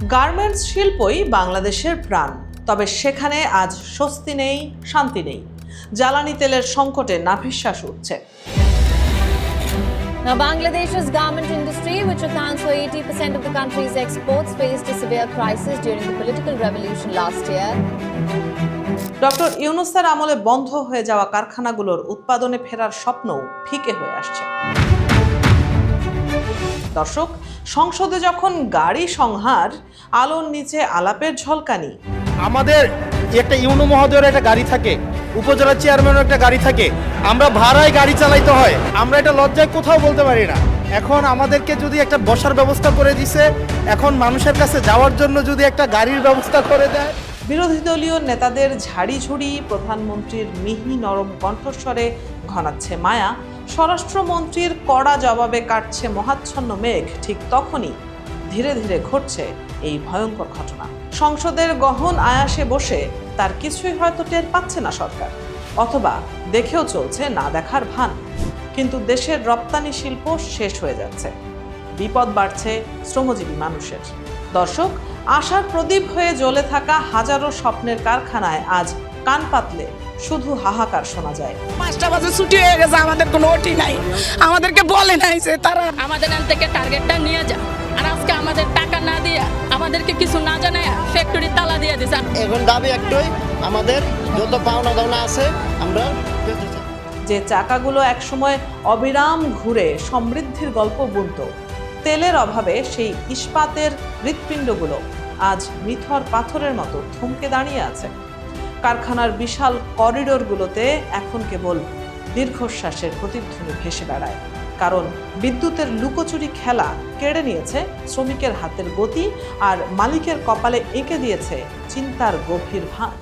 Garments শিল্পই বাংলাদেশের প্রাণ, তবে সেখানে আজ স্বস্তি নেই, শান্তি নেই। জ্বালানি তেলের সংকটে নাভিশ্বাস উঠছে। Now, Bangladesh's garment industry, which accounts for 80% of the country's exports, faced a severe crisis during the political revolution last year. Doctor ইউনূসের আমলে বন্ধ হয়ে যাওয়া কারখানাগুলোর উৎপাদনে ফেরার স্বপ্নও ফিকে হয়ে আসছে। দর্শক, সংসদে যখন গাড়ি সংহার, আলোর নিচে আলাপের ঝলকানি। আমাদের একটা ইউনো মহোদয়ের একটা গাড়ি থাকে, উপজেলা চেয়ারম্যানের একটা গাড়ি থাকে, আমরা ভাড়ায় গাড়ি চালাইতে হয়। আমরা এটা লজ্জায় কোথাও বলতে পারি না। এখন আমাদেরকে যদি একটা বসার ব্যবস্থা করে দিছে, এখন মানুষের কাছে যাওয়ার জন্য যদি একটা গাড়ির ব্যবস্থা করে দেয়। বিরোধী দলীয় নেতাদের ঝাড়ি প্রধানমন্ত্রীর মিহি নরম কণ্ঠস্বরে ঘনাচ্ছে মায়া, স্বরাষ্ট্রমন্ত্রীর কড়া জবাবে কাটছে মহাচ্ছন্ন মেঘ। ঠিক তখনই ধীরে ধীরে ঘটছে এই ভয়ঙ্কর ঘটনা। সংসদের গহন আয়াসে বসে তার কিছুই হয়তো টের পাচ্ছে না সরকার, অথবা দেখেও চলছে না দেখার ভান। কিন্তু দেশের রপ্তানি শিল্প শেষ হয়ে যাচ্ছে, বিপদ বাড়ছে শ্রমজীবী মানুষের। দর্শক, আশার প্রদীপ হয়ে জ্বলে থাকা হাজারো স্বপ্নের কারখানায় আজ কান পাতলে শুধু হাহাকার শোনা যায়। 5টা বাজে ছুটি হয়ে গেছে, আমাদের কোনো ওটি নাই, আমাদেরকে বলে নাই যে তারা আমাদের থেকে টার্গেটটা নিয়ে যা। আর আজকে আমাদের টাকা না দিয়ে, আমাদেরকে কিছু না জানায় ফ্যাক্টরি তালা দিয়ে দিছে। এখন দাবি একটাই, আমাদের যত পাওনা দাওনা আছে আমরা যে চাকাগুলো একসময় অবিরাম ঘুরে সমৃদ্ধির গল্প বুনতো, তেলের অভাবে সেই ইস্পাতের হৃৎপিণ্ডগুলো আজ নিথর পাথরের মতো থমকে দাঁড়িয়ে আছে। কারখানার বিশাল করিডোরগুলোতে এখন কেবল দীর্ঘশ্বাসের প্রতিধ্বনি ভেসে বেড়ায়, কারণ বিদ্যুতের লুকোচুরি খেলা কেড়ে নিয়েছে শ্রমিকের হাতের গতি, আর মালিকের কপালে এঁকে দিয়েছে চিন্তার গভীর ভাঁজ।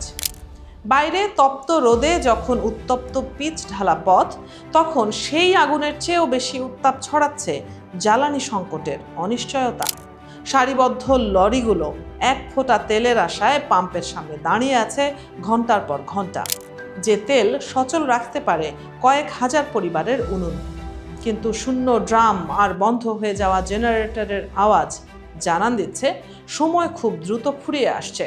বাইরে তপ্ত রোদে যখন উত্তপ্ত পিচ ঢালা পথ, তখন সেই আগুনের চেয়েও বেশি উত্তাপ ছড়াচ্ছে জ্বালানি সংকটের অনিশ্চয়তা। সারিবদ্ধ লরিগুলো এক ফোঁটা তেলের আশায় পাম্পের সামনে দাঁড়িয়ে আছে ঘন্টার পর ঘন্টা, যে তেল সচল রাখতে পারে কয়েক হাজার পরিবারের উনুন। কিন্তু শূন্য ড্রাম আর বন্ধ হয়ে যাওয়া জেনারেটরের আওয়াজ জানান দিচ্ছে সময় খুব দ্রুত ফুরিয়ে আসছে।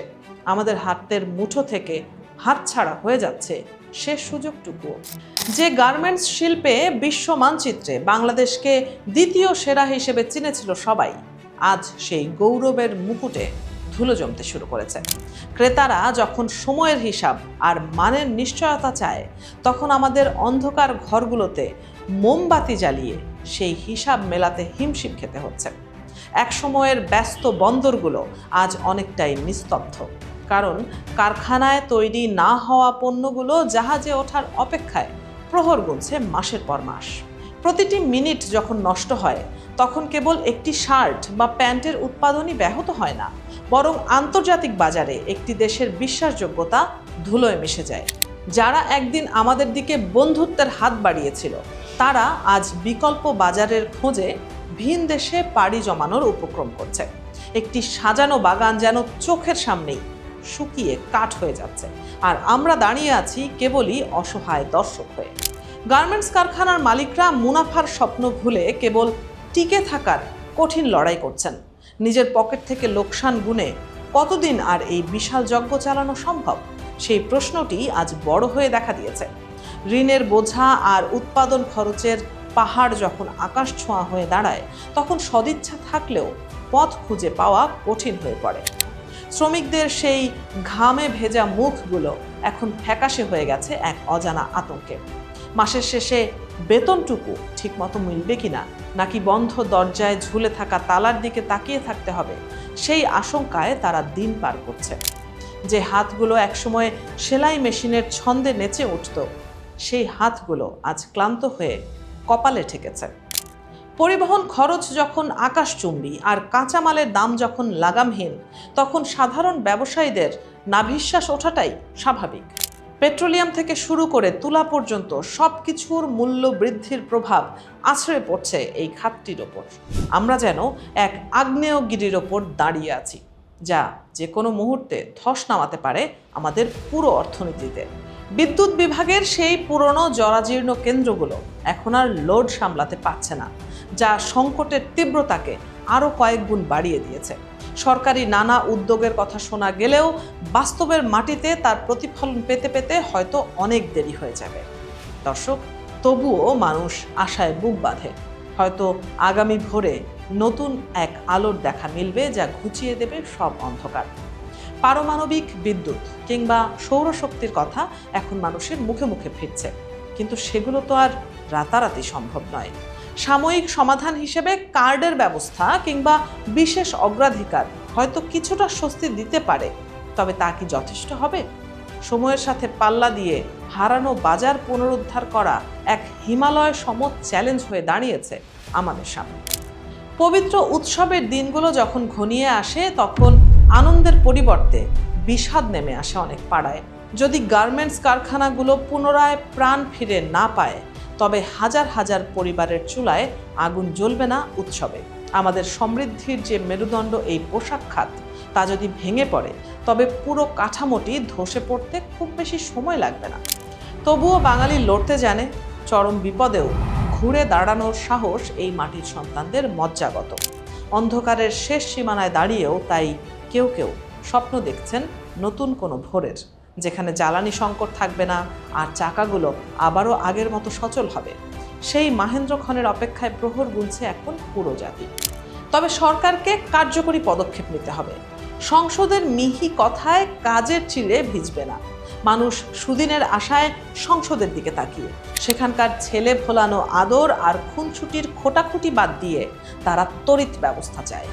আমাদের হাতের মুঠো থেকে হাতছাড়া হয়ে যাচ্ছে শেষ সুযোগটুকু। যে গার্মেন্টস শিল্পে বিশ্ব মানচিত্রে বাংলাদেশকে দ্বিতীয় সেরা হিসেবে চিনেছিল সবাই, আজ সেই গৌরবের মুকুটে ধুলো জমতে শুরু করেছে। ক্রেতারা যখন সময়ের হিসাব আর মানের নিশ্চয়তা চায়, তখন আমাদের অন্ধকার ঘরগুলোতে মোমবাতি জ্বালিয়ে সেই হিসাব মেলাতে হিমশিম খেতে হচ্ছে। এক সময়ের ব্যস্ত বন্দরগুলো আজ অনেকটাই নিস্তব্ধ, কারণ কারখানায় তৈরি না হওয়া পণ্যগুলো জাহাজে ওঠার অপেক্ষায় প্রহর গুনছে মাসের পর মাস। প্রতিটি মিনিট যখন নষ্ট হয়, তখন কেবল একটি শার্ট বা প্যান্টের উৎপাদনই ব্যাহত হয় না, বরং আন্তর্জাতিক বাজারে একটি দেশের বিশ্বাসযোগ্যতা ধুলোয় মিশে যায়। যারা একদিন আমাদের দিকে বন্ধুত্বের হাত বাড়িয়েছিল, তারা আজ বিকল্প বাজারের খোঁজে ভিন দেশে পাড়ি জমানোর উপক্রম করছে। একটি সাজানো বাগান যেন চোখের সামনেই শুকিয়ে কাঠ হয়ে যাচ্ছে, আর আমরা দাঁড়িয়ে আছি কেবলই অসহায় দর্শক হয়ে। গার্মেন্টস কারখানার মালিকরা মুনাফার স্বপ্ন ভুলে কেবল টিকে থাকার কঠিন লড়াই করছেন। নিজের পকেট থেকে লোকসান গুনে কতদিন আর এই বিশাল যজ্ঞ চালানো সম্ভব, সেই প্রশ্নটি আজ বড় হয়ে দেখা দিয়েছে। ঋণের বোঝা আর উৎপাদন খরচের পাহাড় যখন আকাশ ছোঁয়া হয়ে দাঁড়ায়, তখন সদিচ্ছা থাকলেও পথ খুঁজে পাওয়া কঠিন হয়ে পড়ে। শ্রমিকদের সেই ঘামে ভেজা মুখগুলো এখন ফ্যাকাশে হয়ে গেছে এক অজানা আতঙ্কে। মাসের শেষে বেতনটুকু ঠিকমতো মিলবে কিনা, নাকি বন্ধ দরজায় ঝুলে থাকা তালার দিকে তাকিয়ে থাকতে হবে, সেই আশঙ্কায় তারা দিন পার করছে। যে হাতগুলো একসময় সেলাই মেশিনের ছন্দে নেচে উঠত, সেই হাতগুলো আজ ক্লান্ত হয়ে কপালে ঠেকেছে। পরিবহন খরচ যখন আকাশচুম্বী আর কাঁচামালের দাম যখন লাগামহীন, তখন সাধারণ ব্যবসায়ীদের নাভিশ্বাস ওঠাটাই স্বাভাবিক। পেট্রোলিয়াম থেকে শুরু করে তুলা পর্যন্ত সব কিছুর মূল্য বৃদ্ধির প্রভাব আছড়ে পড়ছে এই খাতটির ওপর। আমরা যেন এক আগ্নেয়গিরির ওপর দাঁড়িয়ে আছি, যা যে কোনো মুহূর্তে ধস নামাতে পারে আমাদের পুরো অর্থনীতিতে। বিদ্যুৎ বিভাগের সেই পুরনো জরাজীর্ণ কেন্দ্রগুলো এখন আর লোড সামলাতে পারছে না, যা সংকটের তীব্রতাকে আরও কয়েক গুণ বাড়িয়ে দিয়েছে। সরকারি নানা উদ্যোগের কথা শোনা গেলেও বাস্তবের মাটিতে তার প্রতিফলন পেতে পেতে হয়তো অনেক দেরি হয়ে যাবে। দর্শক, তবুও মানুষ আশায় বুক বাঁধে। হয়তো আগামী ভোরে নতুন এক আলোর দেখা মিলবে, যা ঘুচিয়ে দেবে সব অন্ধকার। পারমাণবিক বিদ্যুৎ কিংবা সৌরশক্তির কথা এখন মানুষের মুখে মুখে ফিরছে, কিন্তু সেগুলো তো আর রাতারাতি সম্ভব নয়। সাময়িক সমাধান হিসেবে কার্ডের ব্যবস্থা কিংবা বিশেষ অগ্রাধিকার হয়তো কিছুটা স্বস্তি দিতে পারে, তবে তা কি যথেষ্ট হবে? সময়ের সাথে পাল্লা দিয়ে হারানো বাজার পুনরুদ্ধার করা এক হিমালয় সম চ্যালেঞ্জ হয়ে দাঁড়িয়েছে আমাদের সামনে। পবিত্র উৎসবের দিনগুলো যখন ঘনিয়ে আসে, তখন আনন্দের পরিবর্তে বিষাদ নেমে আসে অনেক পাড়ায়। যদি গার্মেন্টস কারখানাগুলো পুনরায় প্রাণ ফিরে না পায়, তবে হাজার হাজার পরিবারের চুলায় আগুন জ্বলবে না উৎসবে। আমাদের সমৃদ্ধির যে মেরুদণ্ড এই পোশাক খাত, তা যদি ভেঙে পড়ে, তবে পুরো কাঠামোটি ধসে পড়তে খুব বেশি সময় লাগবে না। তবুও বাঙালি লড়তে জানে। চরম বিপদেও ঘুরে দাঁড়ানোর সাহস এই মাটির সন্তানদের মজ্জাগত। অন্ধকারের শেষ সীমানায় দাঁড়িয়েও তাই কেউ কেউ স্বপ্ন দেখছেন নতুন কোনো ভোরের, যেখানে জ্বালানি সংকট থাকবে না আর চাকাগুলো আবারও আগের মতো সচল হবে। সেই মাহেন্দ্রক্ষণের অপেক্ষায় প্রহর গুনছে এখন পুরো জাতি। তবে সরকারকে কার্যকরী পদক্ষেপ নিতে হবে। সংসদের মিহি কথায় কাজের চিড়ে ভিজবে না। মানুষ সুদিনের আশায় সংসদের দিকে তাকিয়ে, সেখানকার ছেলে ভোলানো আদর আর খুনছুটির খোটাখুটি বাদ দিয়ে তারা তড়িৎ ব্যবস্থা চায়।